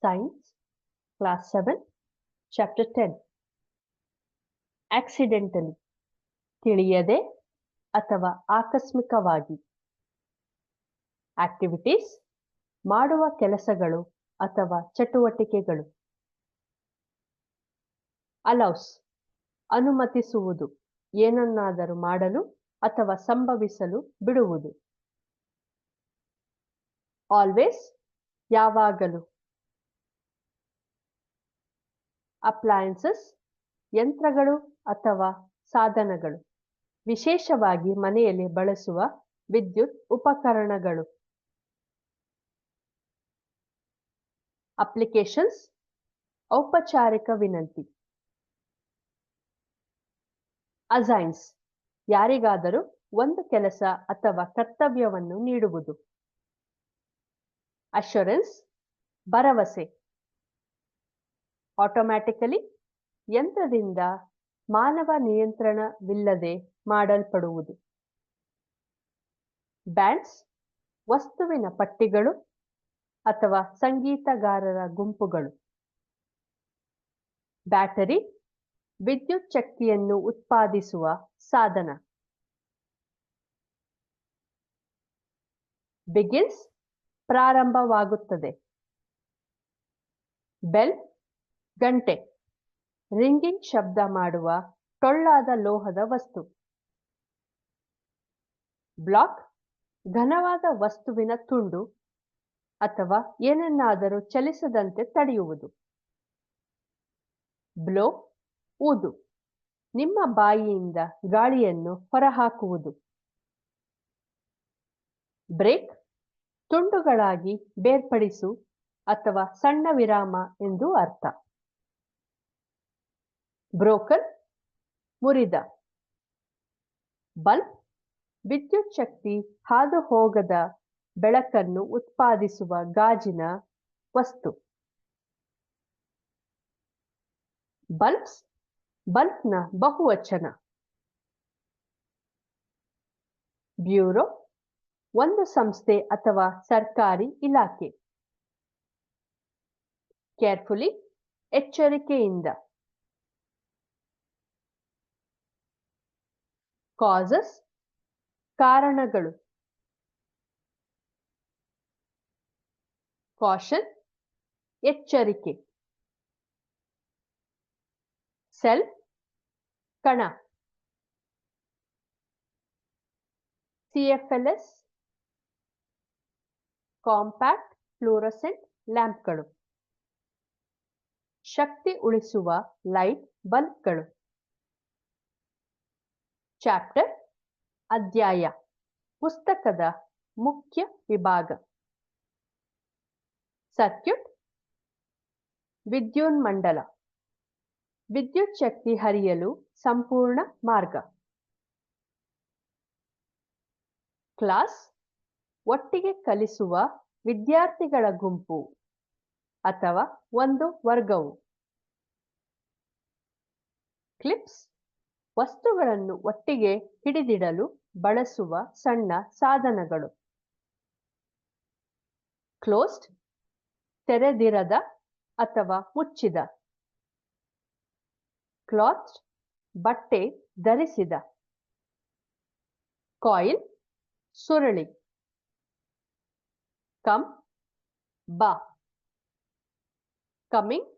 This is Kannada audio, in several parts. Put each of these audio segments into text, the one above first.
Science, Class 7, Chapter 10. Accidentally, ತಿಳಿಯದೆ ಅಥವಾ ಆಕಸ್ಮಿಕವಾಗಿ. Activities, ಮಾಡುವ ಕೆಲಸಗಳು ಅಥವಾ ಚಟುವಟಿಕೆಗಳು. Allows, ಅನುಮತಿಸುವುದು, ಏನನ್ನಾದರೂ ಮಾಡಲು ಅಥವಾ ಸಂಭವಿಸಲು ಬಿಡುವುದು. Always, ಯಾವಾಗಲೂ. Appliances, ಯಂತ್ರಗಳು ಅಥವಾ ಸಾಧನಗಳು, ವಿಶೇಷವಾಗಿ ಮನೆಯಲ್ಲಿ ಬಳಸುವ ವಿದ್ಯುತ್ ಉಪಕರಣಗಳು. Applications, ಔಪಚಾರಿಕ ವಿನಂತಿ. Assigns, ಯಾರಿಗಾದರೂ ಒಂದು ಕೆಲಸ ಅಥವಾ ಕರ್ತವ್ಯವನ್ನು ನೀಡುವುದು. Assurance, ಭರವಸೆ. Automatically, ಯಂತ್ರದಿಂದ ಮಾನವ ನಿಯಂತ್ರಣವಿಲ್ಲದೆ ಮಾಡಲ್ಪಡುವುದು. Bands, ವಸ್ತುವಿನ ಪಟ್ಟಿಗಳು ಅಥವಾ ಸಂಗೀತಗಾರರ ಗುಂಪುಗಳು. ಬ್ಯಾಟರಿ, ವಿದ್ಯುತ್ ಶಕ್ತಿಯನ್ನು ಉತ್ಪಾದಿಸುವ ಸಾಧನ. Begins, ಪ್ರಾರಂಭವಾಗುತ್ತದೆ. ಬೆಲ್, ಗಂಟೆ, ರಿಂಗಿಂಗ್ ಶಬ್ದ ಮಾಡುವ ಟೊಳ್ಳಾದ ಲೋಹದ ವಸ್ತು. ಬ್ಲಾಕ್, ಘನವಾದ ವಸ್ತುವಿನ ತುಂಡು ಅಥವಾ ಏನನ್ನಾದರೂ ಚಲಿಸದಂತೆ ತಡೆಯುವುದು. ಬ್ಲೋ, ಊದು, ನಿಮ್ಮ ಬಾಯಿಯಿಂದ ಗಾಳಿಯನ್ನು ಹೊರಹಾಕುವುದು. ಬ್ರೇಕ್, ತುಂಡುಗಳಾಗಿ ಬೇರ್ಪಡಿಸು ಅಥವಾ ಸಣ್ಣ ವಿರಾಮ ಎಂದು ಅರ್ಥ. ಬ್ರೋಕನ್, ಮುರಿದ. ಬಲ್ಬ್, ವಿದ್ಯುತ್ ಶಕ್ತಿ ಹಾದು ಹೋಗದ ಬೆಳಕನ್ನು ಉತ್ಪಾದಿಸುವ ಗಾಜಿನ ವಸ್ತು. ಬಲ್ಬ್ಸ್, ಬಲ್ಬ್ನ ಬಹುವಚನ. ಬ್ಯೂರೋ, ಒಂದು ಸಂಸ್ಥೆ ಅಥವಾ ಸರ್ಕಾರಿ ಇಲಾಖೆ. ಕೇರ್ಫುಲಿ, ಎಚ್ಚರಿಕೆಯಿಂದ. ಕಾಸಸ್, ಕಾರಣಗಳು. ಕಾಷನ್, ಎಚ್ಚರಿಕೆ. ಸೆಲ್, ಕಣ. CFLS, compact ಫ್ಲೂರಸೆಂಟ್ ಲ್ಯಾಂಪ್ಗಳು. ಶಕ್ತಿ ಉಳಿಸುವ ಲೈಟ್ ಬಲ್ಬ್ಗಳು. ಚಾಪ್ಟರ್, ಅಧ್ಯಾಯ, ಪುಸ್ತಕದ ಮುಖ್ಯ ವಿಭಾಗ. ಸರ್ಕ್ಯೂಟ್, ವಿದ್ಯುನ್ಮಂಡಲ, ವಿದ್ಯುತ್ ಶಕ್ತಿ ಹರಿಯಲು ಸಂಪೂರ್ಣ ಮಾರ್ಗ. ಕ್ಲಾಸ್, ಒಟ್ಟಿಗೆ ಕಲಿಸುವ ವಿದ್ಯಾರ್ಥಿಗಳ ಗುಂಪು ಅಥವಾ ಒಂದು ವರ್ಗವು. ಕ್ಲಿಪ್ಸ್, ವಸ್ತುಗಳನ್ನು ಒಟ್ಟಿಗೆ ಹಿಡಿದಿಡಲು ಬಳಸುವ ಸಣ್ಣ ಸಾಧನಗಳು. ಕ್ಲೋಸ್ಡ್, ತೆರೆದಿರದ ಅಥವಾ ಮುಚ್ಚಿದ. ಕ್ಲಾತ್, ಬಟ್ಟೆ ಧರಿಸಿದ. ಕಾಯಿಲ್, ಸುರುಳಿ. ಕಮ್, ಬಾ. ಕಮಿಂಗ್,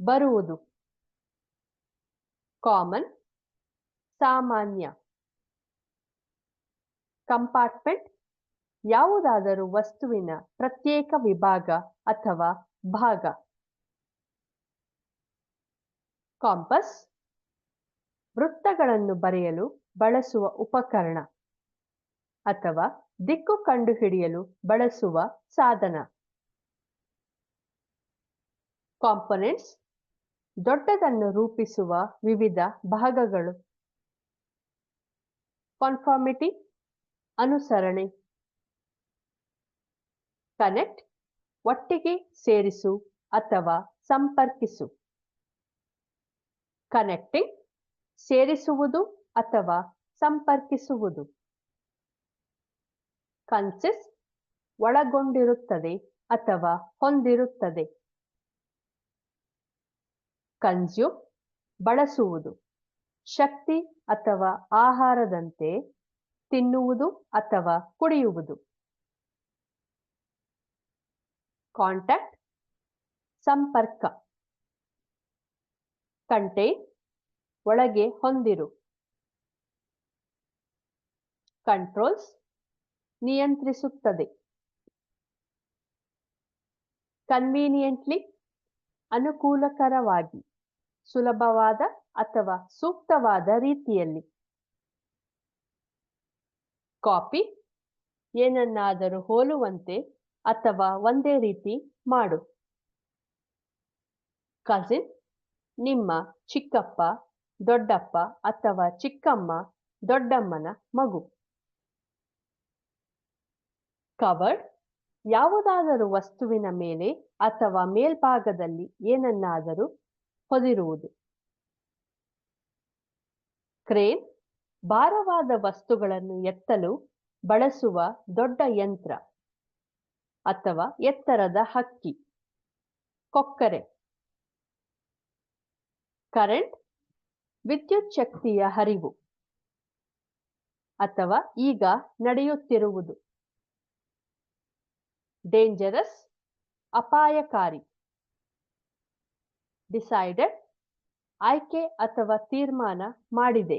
ಬರುವುದು. ಕಾಮನ್, ಸಾಮಾನ್ಯ. ಕಂಪಾರ್ಟ್ಮೆಂಟ್, ಯಾವುದಾದರೂ ವಸ್ತುವಿನ ಪ್ರತ್ಯೇಕ ವಿಭಾಗ ಅಥವಾ ಭಾಗ. ಕಾಂಪಸ್, ವೃತ್ತಗಳನ್ನು ಬರೆಯಲು ಬಳಸುವ ಉಪಕರಣ ಅಥವಾ ದಿಕ್ಕು ಕಂಡುಹಿಡಿಯಲು ಬಳಸುವ ಸಾಧನ. ಕಾಂಪೊನೆಂಟ್ಸ್, ದೊಡ್ಡದನ್ನು ರೂಪಿಸುವ ವಿವಿಧ ಭಾಗಗಳು. ಕಾನ್ಫಾರ್ಮಿಟಿ, ಅನುಸರಣೆ. ಕನೆಕ್ಟ್, ಒಟ್ಟಿಗೆ ಸೇರಿಸು ಅಥವಾ ಸಂಪರ್ಕಿಸು. ಕನೆಕ್ಟಿಂಗ್, ಸೇರಿಸುವುದು ಅಥವಾ ಸಂಪರ್ಕಿಸುವುದು. ಕನ್ಸಿಸ್ಟ್, ಒಳಗೊಂಡಿರುತ್ತದೆ ಅಥವಾ ಹೊಂದಿರುತ್ತದೆ. ಕನ್ಸ್ಯೂಮ್ ಬಳಸುವುದು, ಶಕ್ತಿ ಅಥವಾ ಆಹಾರದಂತೆ ತಿನ್ನುವುದು ಅಥವಾ ಕುಡಿಯುವುದು. ಕಾಂಟ್ಯಾಕ್ಟ್ ಸಂಪರ್ಕ. ಕಂಟೈನ್ ಒಳಗೆ ಹೊಂದಿರು. ಕಂಟ್ರೋಲ್ಸ್ ನಿಯಂತ್ರಿಸುತ್ತದೆ. ಕನ್ವೀನಿಯಂಟ್ಲಿ ಅನುಕೂಲಕರವಾಗಿ, ಸುಲಭವಾದ ಅಥವಾ ಸೂಕ್ತವಾದ ರೀತಿಯಲ್ಲಿ. ಕಾಪಿ ಏನನ್ನಾದರೂ ಹೋಲುವಂತೆ ಅಥವಾ ಒಂದೇ ರೀತಿ ಮಾಡು. ಕಸಿನ್ ನಿಮ್ಮ ಚಿಕ್ಕಪ್ಪ, ದೊಡ್ಡಪ್ಪ ಅಥವಾ ಚಿಕ್ಕಮ್ಮ, ದೊಡ್ಡಮ್ಮನ ಮಗು. ಕವರ್ಡ್ ಯಾವುದಾದರೂ ವಸ್ತುವಿನ ಮೇಲೆ ಅಥವಾ ಮೇಲ್ಭಾಗದಲ್ಲಿ ಏನನ್ನಾದರೂ ಹೊದಿರುವುದು. ಕ್ರೇನ್ ಭಾರವಾದ ವಸ್ತುಗಳನ್ನು ಎತ್ತಲು ಬಳಸುವ ದೊಡ್ಡ ಯಂತ್ರ ಅಥವಾ ಎತ್ತರದ ಹಕ್ಕಿ. ಕೊಕ್ಕರೆ. ಕರೆಂಟ್ ವಿದ್ಯುತ್ ಶಕ್ತಿಯ ಹರಿವು ಅಥವಾ ಈಗ ನಡೆಯುತ್ತಿರುವುದು. ಡೇಂಜರಸ್ ಅಪಾಯಕಾರಿ. ಡಿಸೈಡೆಡ್ ಆಯ್ಕೆ ಅಥವಾ ತೀರ್ಮಾನ ಮಾಡಿದೆ.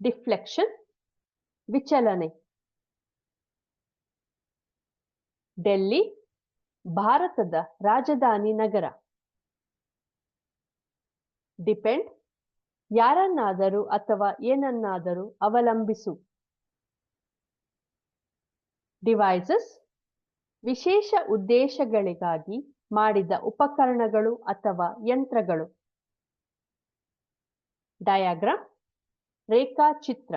ಡಿಫ್ಲೆಕ್ಷನ್ ವಿಚಲನೆ. ಡೆಲ್ಲಿ ಭಾರತದ ರಾಜಧಾನಿ ನಗರ. ಡಿಪೆಂಡ್ ಯಾರನ್ನಾದರೂ ಅಥವಾ ಏನನ್ನಾದರೂ ಅವಲಂಬಿಸು. ಡಿವೈಸಸ್ ವಿಶೇಷ ಉದ್ದೇಶಗಳಿಗಾಗಿ ಮಾಡಿದ ಉಪಕರಣಗಳು ಅಥವಾ ಯಂತ್ರಗಳು. ಡಯಾಗ್ರಾಮ್ ರೇಖಾಚಿತ್ರ.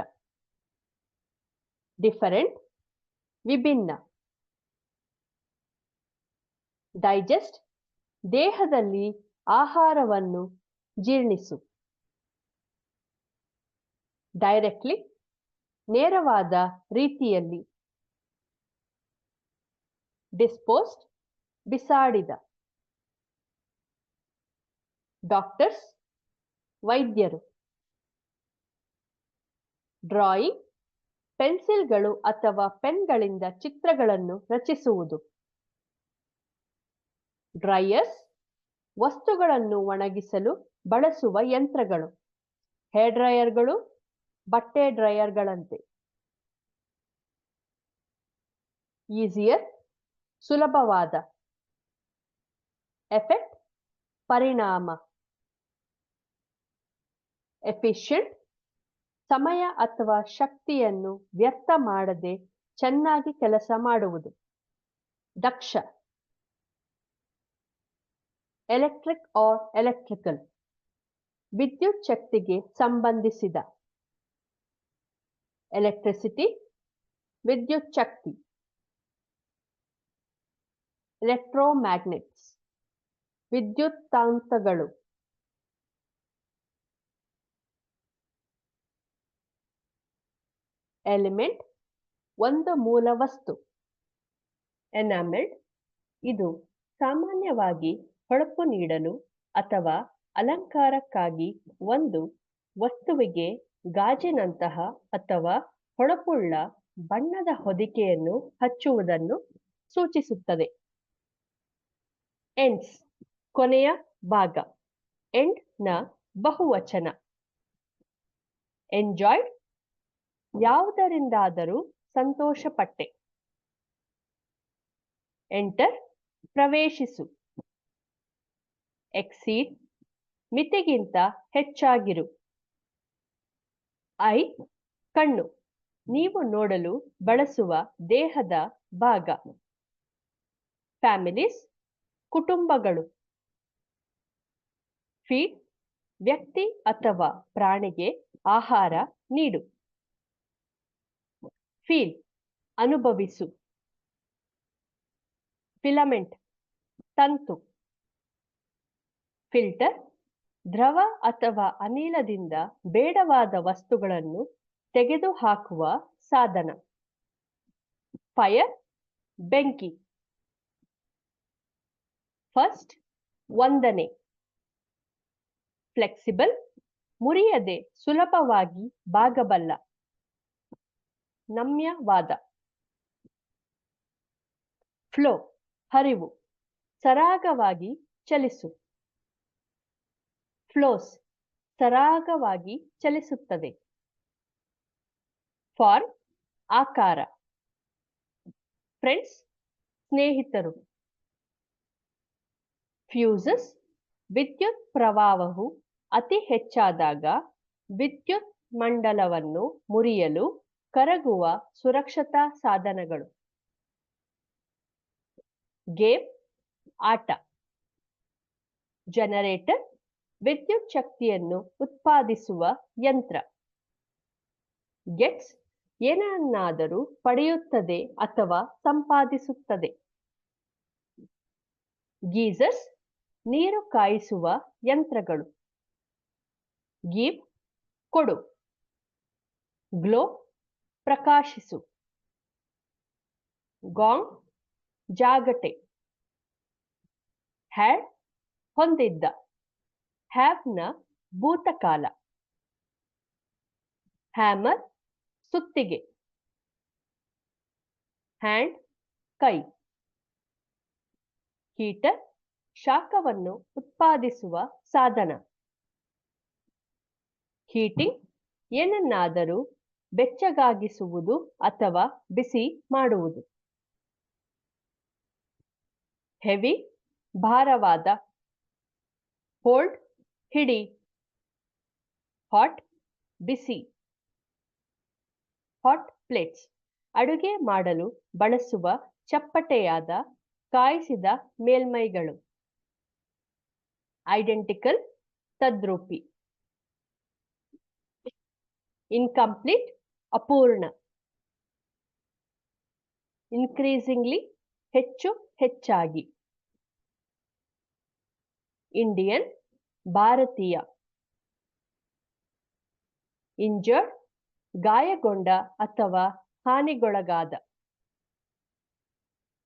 ಡಿಫರೆಂಟ್ ವಿಭಿನ್ನ. ಡೈಜೆಸ್ಟ್ ದೇಹದಲ್ಲಿ ಆಹಾರವನ್ನು ಜೀರ್ಣಿಸು. ಡೈರೆಕ್ಟ್ಲಿ ನೇರವಾದ ರೀತಿಯಲ್ಲಿ. ಡಿಸ್ಪೋಸ್ಡ್ ಬಿಸಾಡಿದ. ಡಾಕ್ಟರ್ಸ್ ವೈದ್ಯರು. ಡ್ರಾಯಿಂಗ್ ಪೆನ್ಸಿಲ್ಗಳು ಅಥವಾ ಪೆನ್ಗಳಿಂದ ಚಿತ್ರಗಳನ್ನು ರಚಿಸುವುದು. ಡ್ರೈಯರ್ಸ್ ವಸ್ತುಗಳನ್ನು ಒಣಗಿಸಲು ಬಳಸುವ ಯಂತ್ರಗಳು. ಹೇರ್ ಡ್ರೈಯರ್ಗಳು ಬಟ್ಟೆ ಡ್ರೈಯರ್ಗಳಂತೆ. ಈಸಿಯರ್ ಸುಲಭವಾದ. ಎಫೆಕ್ಟ್ ಪರಿಣಾಮ. ಎಫಿಷಿಯಂಟ್ ಸಮಯ ಅಥವಾ ಶಕ್ತಿಯನ್ನು ವ್ಯರ್ಥ ಮಾಡದೆ ಚೆನ್ನಾಗಿ ಕೆಲಸ ಮಾಡುವುದು. ದಕ್ಷ. ಎಲೆಕ್ಟ್ರಿಕ್ ಆರ್ ಎಲೆಕ್ಟ್ರಿಕಲ್ ವಿದ್ಯುತ್ ಶಕ್ತಿಗೆ ಸಂಬಂಧಿಸಿದ. ಎಲೆಕ್ಟ್ರಿಸಿಟಿ ವಿದ್ಯುತ್ ಶಕ್ತಿ. ಎಲೆಕ್ಟ್ರೋಮ್ಯಾಗ್ನೆಟ್ಸ್ ವಿದ್ಯುತ್ತಾಂತಗಳು. ಎಲಿಮೆಂಟ್ ಒಂದು ಮೂಲ ವಸ್ತು. ಎನಾಮೆಲ್ಡ್ ಇದು ಸಾಮಾನ್ಯವಾಗಿ ಹೊಳಪು ನೀಡಲು ಅಥವಾ ಅಲಂಕಾರಕ್ಕಾಗಿ ಒಂದು ವಸ್ತುವಿಗೆ ಗಾಜಿನಂತಹ ಅಥವಾ ಹೊಳಪುಳ್ಳ ಬಣ್ಣದ ಹೊದಿಕೆಯನ್ನು ಹಚ್ಚುವುದನ್ನು ಸೂಚಿಸುತ್ತದೆ. ಎಂಡ್ಸ್ ಕೊನೆಯ ಭಾಗ. ಎಂಡ್ ನ ಬಹುವಚನ. ಎಂಜಾಯ್ಡ್ ಯಾವುದರಿಂದಾದರೂ ಸಂತೋಷಪಟ್ಟೆ. ಎಂಟರ್ ಪ್ರವೇಶಿಸು. ಎಕ್ಸೀಡ್ ಮಿತಿಗಿಂತ ಹೆಚ್ಚಾಗಿರು. ಐ ಕಣ್ಣು ನೀವು ನೋಡಲು ಬಳಸುವ ದೇಹದ ಭಾಗ. ಫ್ಯಾಮಿಲೀಸ್ ಕುಟುಂಬಗಳು. ಫೀಡ್ ವ್ಯಕ್ತಿ ಅಥವಾ ಪ್ರಾಣಿಗೆ ಆಹಾರ ನೀಡು. ಫೀಲ್ ಅನುಭವಿಸು. ಫಿಲಮೆಂಟ್ ತಂತು. ಫಿಲ್ಟರ್ ದ್ರವ ಅಥವಾ ಅನಿಲದಿಂದ ಬೇಡವಾದ ವಸ್ತುಗಳನ್ನು ತೆಗೆದುಹಾಕುವ ಸಾಧನ. ಫೈರ್ ಬೆಂಕಿ. ಫಸ್ಟ್ ವಂದನೆ. ಫ್ಲೆಕ್ಸಿಬಲ್, ಮುರಿಯದೆ ಸುಲಭವಾಗಿ ಬಾಗಬಲ್ಲ. ನಮ್ಯವಾದ. ಫ್ಲೋ, ಹರಿವು, ಸರಾಗವಾಗಿ ಚಲಿಸು. ಫ್ಲೋಸ್, ಸರಾಗವಾಗಿ ಚಲಿಸುತ್ತದೆ. ಫಾರ್ಮ್, ಆಕಾರ. ಫ್ರೆಂಡ್ಸ್, ಸ್ನೇಹಿತರು. ಫ್ಯೂಸಸ್, ವಿದ್ಯುತ್ ಪ್ರವಾಹವು ಅತಿ ಹೆಚ್ಚಾದಾಗ ವಿದ್ಯುತ್ ಮಂಡಲವನ್ನು ಮುರಿಯಲು ಕರಗುವ ಸುರಕ್ಷತಾ ಸಾಧನಗಳು. ಗೇಮ್, ಆಟ. ಜನರೇಟರ್, ವಿದ್ಯುತ್ ಶಕ್ತಿಯನ್ನು ಉತ್ಪಾದಿಸುವ ಯಂತ್ರ. ಗೆಟ್ಸ್, ಏನನ್ನಾದರೂ ಪಡೆಯುತ್ತದೆ ಅಥವಾ ಸಂಪಾದಿಸುತ್ತದೆ. ಗೀಸರ್ಸ್, ನೀರು ಕಾಯಿಸುವ ಯಂತ್ರಗಳು. ಗಿವ್, ಕೊಡು. ಗ್ಲೋ, ಪ್ರಕಾಶಿಸು. ಗಾಂಗ್, ಜಾಗಟೆ. ಹ್ಯಾಡ್, ಹೊಂದಿದ್ದ. ಹ್ಯಾವ್ನ ಭೂತಕಾಲ. ಹ್ಯಾಮರ್, ಸುತ್ತಿಗೆ. ಹ್ಯಾಂಡ್, ಕೈ. ಹೀಟರ್, ಶಾಖವನ್ನು ಉತ್ಪಾದಿಸುವ ಸಾಧನ. ಹೀಟಿಂಗ್, ಏನನ್ನಾದರೂ ಬೆಚ್ಚಗಾಗಿಸುವುದು ಅಥವಾ ಬಿಸಿ ಮಾಡುವುದು. ಹೆವಿ, ಭಾರವಾದ. ಹೋಲ್ಡ್, ಹಿಡಿ. ಹಾಟ್, ಬಿಸಿ. ಹಾಟ್ ಪ್ಲೇಟ್ಸ್, ಅಡುಗೆ ಮಾಡಲು ಬಳಸುವ ಚಪ್ಪಟೆಯಾದ ಕಾಯಿಸಿದ ಮೇಲ್ಮೈಗಳು. ಐಡೆಂಟಿಕಲ್, ತದ್ರೂಪಿ. ಇನ್ಕಂಪ್ಲೀಟ್, ಅಪೂರ್ಣ. ಇನ್ಕ್ರೀಸಿಂಗ್ಲಿ, ಹೆಚ್ಚು ಹೆಚ್ಚಾಗಿ. ಇಂಡಿಯನ್, ಭಾರತೀಯ. ಇಂಜರ್ಡ್, ಗಾಯಗೊಂಡ ಅಥವಾ ಹಾನಿಗೊಳಗಾದ.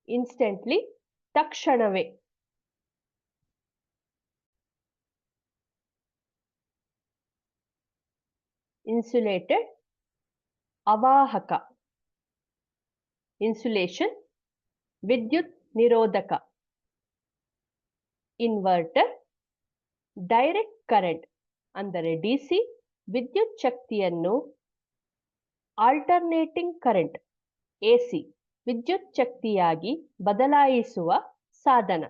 ಇನ್ಸ್ಟೆಂಟ್ಲಿ, ತಕ್ಷಣವೇ. ಇನ್ಸುಲೇಟೆಡ್, ಅವಾಹಕ. ಇನ್ಸುಲೇಷನ್, ವಿದ್ಯುತ್ ನಿರೋಧಕ. ಇನ್ವರ್ಟರ್, ಡೈರೆಕ್ಟ್ ಕರೆಂಟ್ ಅಂದರೆ ಡಿಸಿ ವಿದ್ಯುತ್ ಶಕ್ತಿಯನ್ನು ಆಲ್ಟರ್ನೇಟಿಂಗ್ ಕರೆಂಟ್ ಎಸಿ ವಿದ್ಯುತ್ ಶಕ್ತಿಯಾಗಿ ಬದಲಾಯಿಸುವ ಸಾಧನ.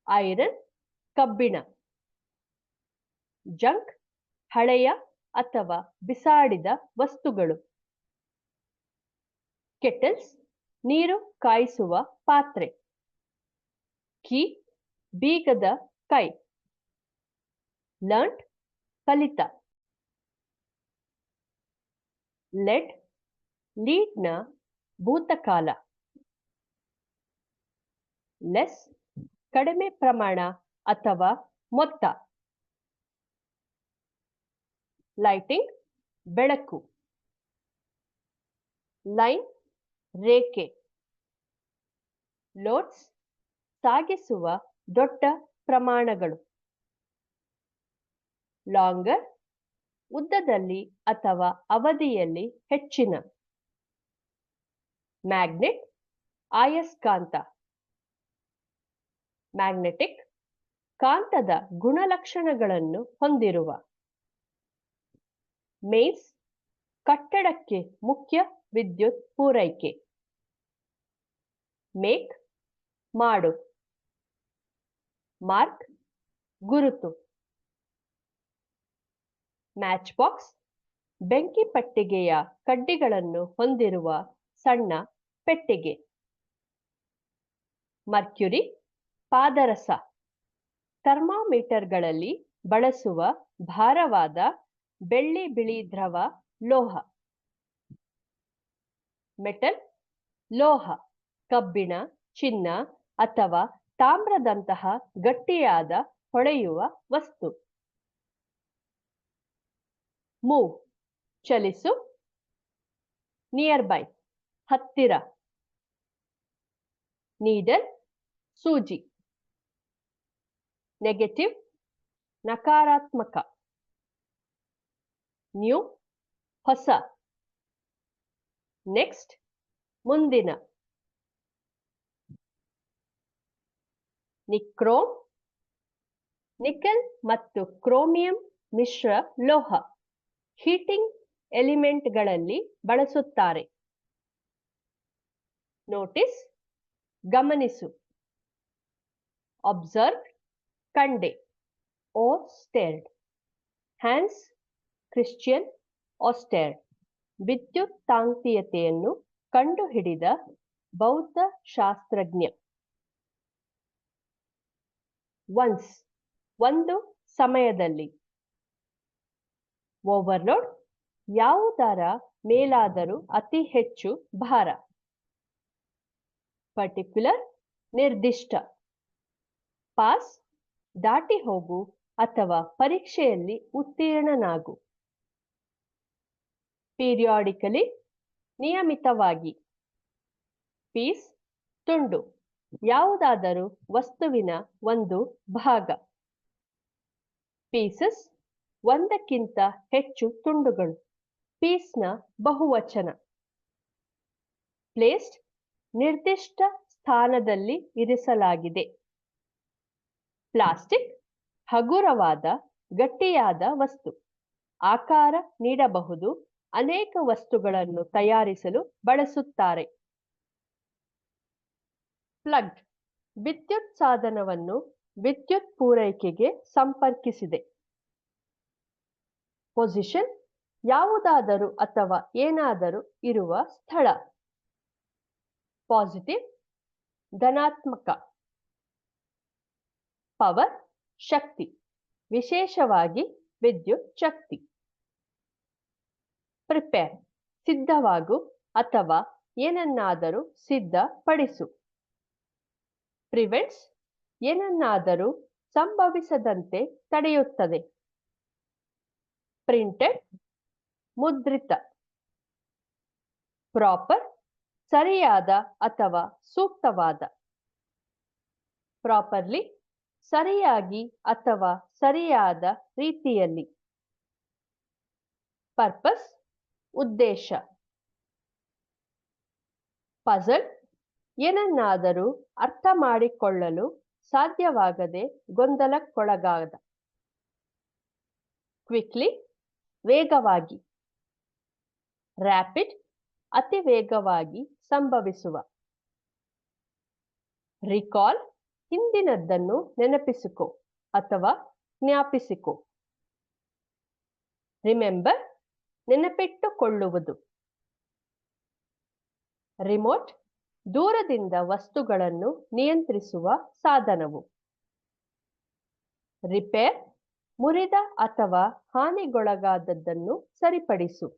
ಐರನ್, ಕಬ್ಬಿಣ. ಜಂಕ್, ಹಳೆಯ ಅಥವಾ ಬಿಸಾಡಿದ ವಸ್ತುಗಳು. ಕೆಟಲ್ಸ್, ನೀರು ಕಾಯಿಸುವ ಪಾತ್ರೆ. ಕೀ, ಬೀಗದ ಕೈ. ಲರ್ನ್ಡ್, ಕಲಿತ. ಲೆಡ್, ಲೀಡ್ನ ಭೂತಕಾಲ. ಲೆಸ್, ಕಡಿಮೆ ಪ್ರಮಾಣ ಅಥವಾ ಮೊತ್ತ. ಲೈಟಿಂಗ್, ಬೆಳಕು. ಲೈನ್, ರೇಖೆ. ಲೋಡ್ಸ್, ಸಾಗಿಸುವ ದೊಡ್ಡ ಪ್ರಮಾಣಗಳು. ಲಾಂಗರ್, ಉದ್ದದಲ್ಲಿ ಅಥವಾ ಅವಧಿಯಲ್ಲಿ ಹೆಚ್ಚಿನ. ಮ್ಯಾಗ್ನೆಟ್, ಆಯಸ್ಕಾಂತ. ಮ್ಯಾಗ್ನೆಟಿಕ್, ಕಾಂತದ ಗುಣಲಕ್ಷಣಗಳನ್ನು ಹೊಂದಿರುವ. ಮೇನ್ಸ್, ಕಟ್ಟಡಕ್ಕೆ ಮುಖ್ಯ ವಿದ್ಯುತ್ ಪೂರೈಕೆ. ಮೇಕ್, ಮಾಡು. ಮಾರ್ಕ್, ಗುರುತು. ಮ್ಯಾಚ್ ಬಾಕ್ಸ್, ಬೆಂಕಿ ಪಟ್ಟಿಗೆಯ ಕಡ್ಡಿಗಳನ್ನು ಹೊಂದಿರುವ ಸಣ್ಣ ಪೆಟ್ಟಿಗೆ. ಮರ್ಕ್ಯುರಿ, ಪಾದರಸ. ಥರ್ಮಾಮೀಟರ್ಗಳಲ್ಲಿ ಬಳಸುವ ಭಾರವಾದ ಬೆಳ್ಳಿ ಬಿಳಿ ದ್ರವ ಲೋಹ. ಮೆಟಲ್, ಲೋಹ, ಕಬ್ಬಿಣ, ಚಿನ್ನ ಅಥವಾ ತಾಮ್ರದಂತಹ ಗಟ್ಟಿಯಾದ ಹೊಳೆಯುವ ವಸ್ತು. ಮೂವ್, ಚಲಿಸು. ನಿಯರ್ ಬೈ, ಹತ್ತಿರ. ನೀಡಲ್, ಸೂಜಿ. ನೆಗೆಟಿವ್ ನಕಾರಾತ್ಮಕ. ನ್ಯೂ ಹೊಸ. ನೆಕ್ಸ್ಟ್ ಮುಂದಿನ. ನಿಕ್ರೋಮ್ ನಿಕೆಲ್ ಮತ್ತು ಕ್ರೋಮಿಯಂ ಮಿಶ್ರ ಲೋಹ. ಹೀಟಿಂಗ್ ಎಲಿಮೆಂಟ್ಗಳಲ್ಲಿ ಬಳಸುತ್ತಾರೆ. ನೋಟಿಸ್ ಗಮನಿಸು. ಅಬ್ಸರ್ವ್ ಕಂಡೆ. ಓರ್ ಸ್ಟೇರ್ಡ್. ಹ್ಯಾನ್ಸ್ ಕ್ರಿಶ್ಚಿಯನ್ ಆಸ್ಟೆರ್ ವಿದ್ಯುತ್ತಾಂತೀಯತೆಯನ್ನು ಕಂಡುಹಿಡಿದ ಬೌದ್ಧ ಶಾಸ್ತ್ರಜ್ಞ. ಒನ್ಸ್ ಒಂದು ಸಮಯದಲ್ಲಿ. ಓವರ್ಲೋಡ್ ಯಾವುದರ ಮೇಲಾದರೂ ಅತಿ ಹೆಚ್ಚು ಭಾರ. ಪರ್ಟಿಕ್ಯುಲರ್ ನಿರ್ದಿಷ್ಟ. ಪಾಸ್ ದಾಟಿ ಹೋಗು ಅಥವಾ ಪರೀಕ್ಷೆಯಲ್ಲಿ ಉತ್ತೀರ್ಣನಾಗು. ಪೀರಿಯಾಡಿಕಲಿ ನಿಯಮಿತವಾಗಿ. ಪೀಸ್ ತುಂಡು ಯಾವುದಾದರೂ ವಸ್ತುವಿನ ಒಂದು ಭಾಗ. ಪೀಸಸ್ ಒಂದಕ್ಕಿಂತ ಹೆಚ್ಚು ತುಂಡುಗಳು. ಪೀಸ್ನ ಬಹುವಚನ. ಪ್ಲೇಸ್ಡ್ ನಿರ್ದಿಷ್ಟ ಸ್ಥಾನದಲ್ಲಿ ಇರಿಸಲಾಗಿದೆ. ಪ್ಲಾಸ್ಟಿಕ್ ಹಗುರವಾದ ಗಟ್ಟಿಯಾದ ವಸ್ತು. ಆಕಾರ ನೀಡಬಹುದು. ಅನೇಕ ವಸ್ತುಗಳನ್ನು ತಯಾರಿಸಲು ಬಳಸುತ್ತಾರೆ. ಪ್ಲಗ್ ವಿದ್ಯುತ್ ಸಾಧನವನ್ನು ವಿದ್ಯುತ್ ಪೂರೈಕೆಗೆ ಸಂಪರ್ಕಿಸಿದೆ. ಪೊಸಿಷನ್ ಯಾವುದಾದರೂ ಅಥವಾ ಏನಾದರೂ ಇರುವ ಸ್ಥಳ. ಪಾಸಿಟಿವ್ ಧನಾತ್ಮಕ. ಪವರ್ ಶಕ್ತಿ, ವಿಶೇಷವಾಗಿ ವಿದ್ಯುತ್ ಶಕ್ತಿ. ಪ್ರಿಪೇರ್ ಸಿದ್ಧವಾಗು ಅಥವಾ ಏನನ್ನಾದರೂ ಸಿದ್ಧಪಡಿಸು. ಪ್ರಿವೆಂಟ್ಸ್ ಏನನ್ನಾದರೂ ಸಂಭವಿಸದಂತೆ ತಡೆಯುತ್ತದೆ. ಪ್ರಿಂಟೆಡ್ ಮುದ್ರಿತ. ಪ್ರಾಪರ್ ಸರಿಯಾದ ಅಥವಾ ಸೂಕ್ತವಾದ. ಪ್ರಾಪರ್ಲಿ ಸರಿಯಾಗಿ ಅಥವಾ ಸರಿಯಾದ ರೀತಿಯಲ್ಲಿ. ಪರ್ಪಸ್ ಉದ್ದೇಶ. ಪಜಲ್ ಏನನ್ನಾದರೂ ಅರ್ಥ ಮಾಡಿಕೊಳ್ಳಲು ಸಾಧ್ಯವಾಗದೆ ಗೊಂದಲಕ್ಕೊಳಗಾದ. ಕ್ವಿಕ್ಲಿ ವೇಗವಾಗಿ. ರ್ಯಾಪಿಡ್ ಅತಿ ವೇಗವಾಗಿ ಸಂಭವಿಸುವ. ರಿಕಾಲ್ ಹಿಂದಿನದ್ದನ್ನು ನೆನಪಿಸಿಕೊ ಅಥವಾ ಜ್ಞಾಪಿಸಿಕೊ. ರಿಮೆಂಬರ್ ನೆನಪಿಟ್ಟುಕೊಳ್ಳುವುದು. ರಿಮೋಟ್ ದೂರದಿಂದ ವಸ್ತುಗಳನ್ನು ನಿಯಂತ್ರಿಸುವ ಸಾಧನವು. ರಿಪೇರ್ ಮುರಿದ ಅಥವಾ ಹಾನಿಗೊಳಗಾದದ್ದನ್ನು ಸರಿಪಡಿಸು.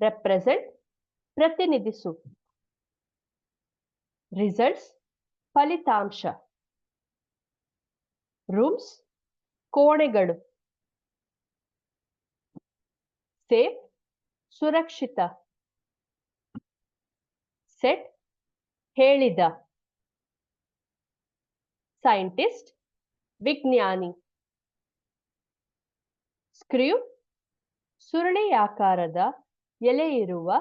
ರೆಪ್ರೆಸೆಂಟ್ ಪ್ರತಿನಿಧಿಸು. ರಿಸಲ್ಟ್ಸ್ ಫಲಿತಾಂಶ. ರೂಮ್ಸ್ ಕೋಣೆಗಳು. ಸೇಫ್ ಸುರಕ್ಷಿತ. ಸೆಟ್ ಹೇಳಿದ. ಸೈಂಟಿಸ್ಟ್ ವಿಜ್ಞಾನಿ. ಸ್ಕ್ರ್ಯೂ ಸುರುಳಿಯಾಕಾರದ ಎಲೆಯಿರುವ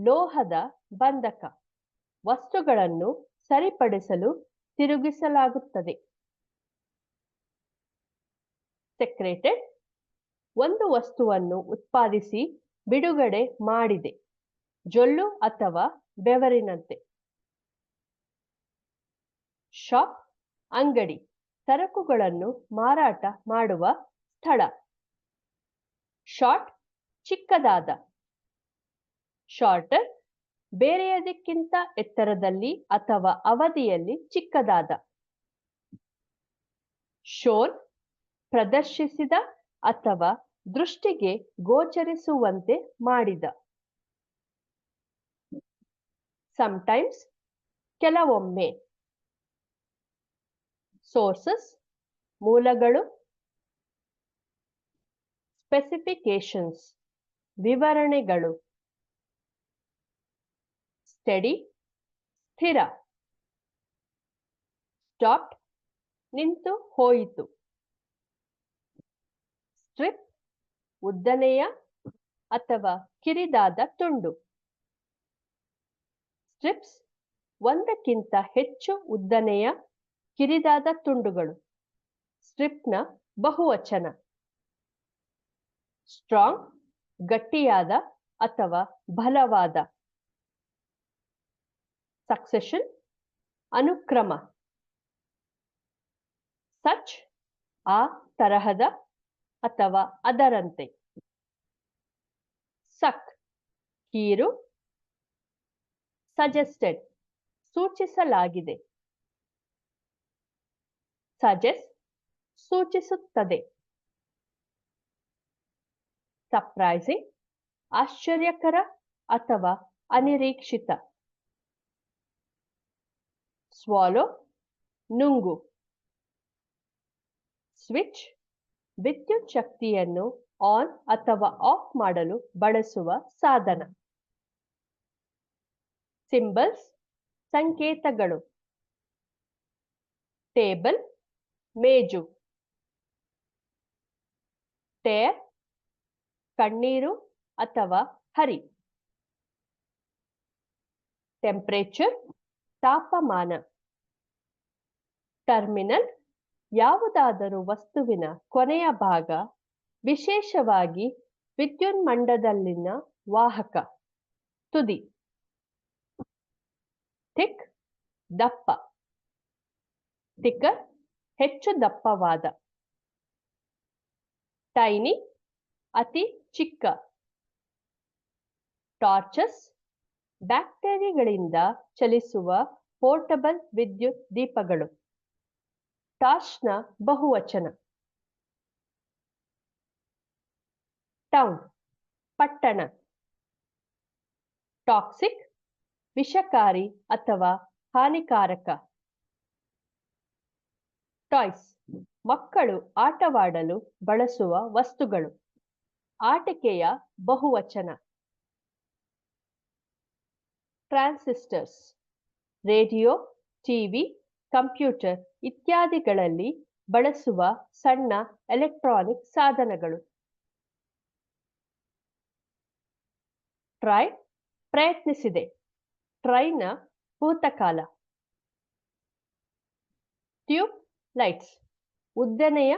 ಲೋಹದ ಬಂಧಕ. ವಸ್ತುಗಳನ್ನು ಸರಿಪಡಿಸಲು ತಿರುಗಿಸಲಾಗುತ್ತದೆ. ಸೆಕ್ರೆಟೆಡ್ ಒಂದು ವಸ್ತುವನ್ನು ಉತ್ಪಾದಿಸಿ ಬಿಡುಗಡೆ ಮಾಡಿದೆ. ಜೊಲ್ಲು ಅಥವಾ ಬೆವರಿನಂತೆ. ಶಾಪ್ ಅಂಗಡಿ ಸರಕುಗಳನ್ನು ಮಾರಾಟ ಮಾಡುವ ಸ್ಥಳ. ಶಾರ್ಟ್ ಚಿಕ್ಕದಾದ. ಶಾರ್ಟರ್ ಬೇರೆಯದಕ್ಕಿಂತ ಎತ್ತರದಲ್ಲಿ ಅಥವಾ ಅವಧಿಯಲ್ಲಿ ಚಿಕ್ಕದಾದ. ಶೋನ್ ಪ್ರದರ್ಶಿಸಿದ ಅಥವಾ ದೃಷ್ಟಿಗೆ ಗೋಚರಿಸುವಂತೆ ಮಾಡಿದ. ಸಮಟೈಮ್ಸ್ ಕೆಲವೊಮ್ಮೆ. ಸೋರ್ಸಸ್ ಮೂಲಗಳು. ಸ್ಪೆಸಿಫಿಕೇಶನ್ಸ್ ವಿವರಣೆಗಳು. ಸ್ಟಡಿ ಸ್ಥಿರ ಸ್ಟಾಪ್ಡ್ ನಿಂತು ಹೋಯಿತು. ಸ್ಟ್ರಿಪ್ ಉದ್ದನೆಯ ಅಥವಾ ಕಿರಿದಾದ ತುಂಡು. ಸ್ಟ್ರಿಪ್ಸ್ ಒಂದಕ್ಕಿಂತ ಹೆಚ್ಚು ಉದ್ದನೆಯ ಕಿರಿದಾದ ತುಂಡುಗಳು. ಸ್ಟ್ರಿಪ್ನ ಬಹುವಚನ. ಸ್ಟ್ರಾಂಗ್ ಗಟ್ಟಿಯಾದ ಅಥವಾ ಬಲವಾದ. ಸಕ್ಸೆಷನ್ ಅನುಕ್ರಮ. ಸಚ್ ಆ ತರಹದ ಅಥವಾ ಅದರಂತೆ. ಸಕ್ ಕೀರು. ಸಜೆಸ್ಟೆಡ್ ಸೂಚಿಸಲಾಗಿದೆ. ಸಜೆಸ್ಟ್ ಸೂಚಿಸುತ್ತದೆ. ಸರ್ಪ್ರೈಸಿಂಗ್ ಆಶ್ಚರ್ಯಕರ ಅಥವಾ ಅನಿರೀಕ್ಷಿತ. ಸ್ವಾಲೋ ನುಂಗು. ಸ್ವಿಚ್ ವಿದ್ಯುತ್ ಶಕ್ತಿಯನ್ನು ಆನ್ ಅಥವಾ ಆಫ್ ಮಾಡಲು ಬಳಸುವ ಸಾಧನ. ಸಿಂಬಲ್ಸ್ ಸಂಕೇತಗಳು. ಟೇಬಲ್ ಮೇಜು. ಟೇರ್ ಕಣ್ಣೀರು ಅಥವಾ ಹರಿ. ಟೆಂಪರೇಚರ್ ತಾಪಮಾನ. ಟರ್ಮಿನಲ್ ಯಾವುದಾದರೂ ವಸ್ತುವಿನ ಕೊನೆಯ ಭಾಗ, ವಿಶೇಷವಾಗಿ ವಿದ್ಯುನ್ಮಂಡದಲ್ಲಿನ ವಾಹಕ. ತುದಿ. ಥಿಕ್ ದಪ್ಪ. ಥಿಕ್ಕರ್ ಹೆಚ್ಚು ದಪ್ಪವಾದ. ಟೈನಿ ಅತಿ ಚಿಕ್ಕ. ಟಾರ್ಚಸ್ ಬ್ಯಾಟರಿಗಳಿಂದ ಚಲಿಸುವ ಪೋರ್ಟಬಲ್ ವಿದ್ಯುತ್ ದೀಪಗಳು. ಟಾರ್ಚ್ನ ಬಹುವಚನ. ಟೌನ್ ಪಟ್ಟಣ. ಟಾಕ್ಸಿಕ್ ವಿಷಕಾರಿ ಅಥವಾ ಹಾನಿಕಾರಕ. ಟಾಯ್ಸ್ ಮಕ್ಕಳು ಆಟವಾಡಲು ಬಳಸುವ ವಸ್ತುಗಳು. ಆಟಿಕೆಯ ಬಹುವಚನ. ಟ್ರಾನ್ಸಿಸ್ಟರ್ಸ್ ರೇಡಿಯೋ, ಟಿವಿ, ಕಂಪ್ಯೂಟರ್ ಇತ್ಯಾದಿಗಳಲ್ಲಿ ಬಳಸುವ ಸಣ್ಣ ಎಲೆಕ್ಟ್ರಾನಿಕ್ ಸಾಧನಗಳು. ಟ್ರೈ ಪ್ರಯತ್ನಿಸಿದೆ. ಟ್ರೈನ ಭೂತಕಾಲ. ಟ್ಯೂಬ್ ಲೈಟ್ಸ್ ಉದ್ದನೆಯ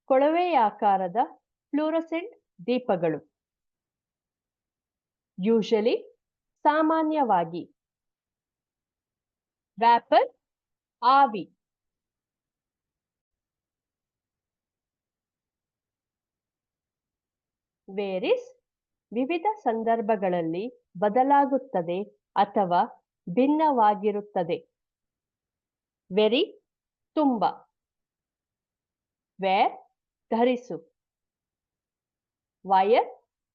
ಕೊಳವೆಯಾಕಾರದ ಫ್ಲೂರಸೆಂಟ್ ದೀಪಗಳು. ಯೂಶಲಿ ಸಾಮಾನ್ಯವಾಗಿ. ವ್ಯಾಪರ್ ಆವಿ. ವೇರಿಸ್ ವಿವಿಧ ಸಂದರ್ಭಗಳಲ್ಲಿ ಬದಲಾಗುತ್ತದೆ ಅಥವಾ ಭಿನ್ನವಾಗಿರುತ್ತದೆ. ವೆರಿ ತುಂಬ. ವೇರ್ ಧರಿಸು. ವಯರ್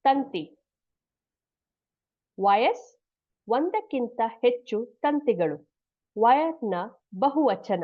ತಂತಿ. ವಯಸ್ ಒಂದಕ್ಕಿಂತ ಹೆಚ್ಚು ತಂತಿಗಳು. ವಯರ್ನ ಬಹುವಚನ.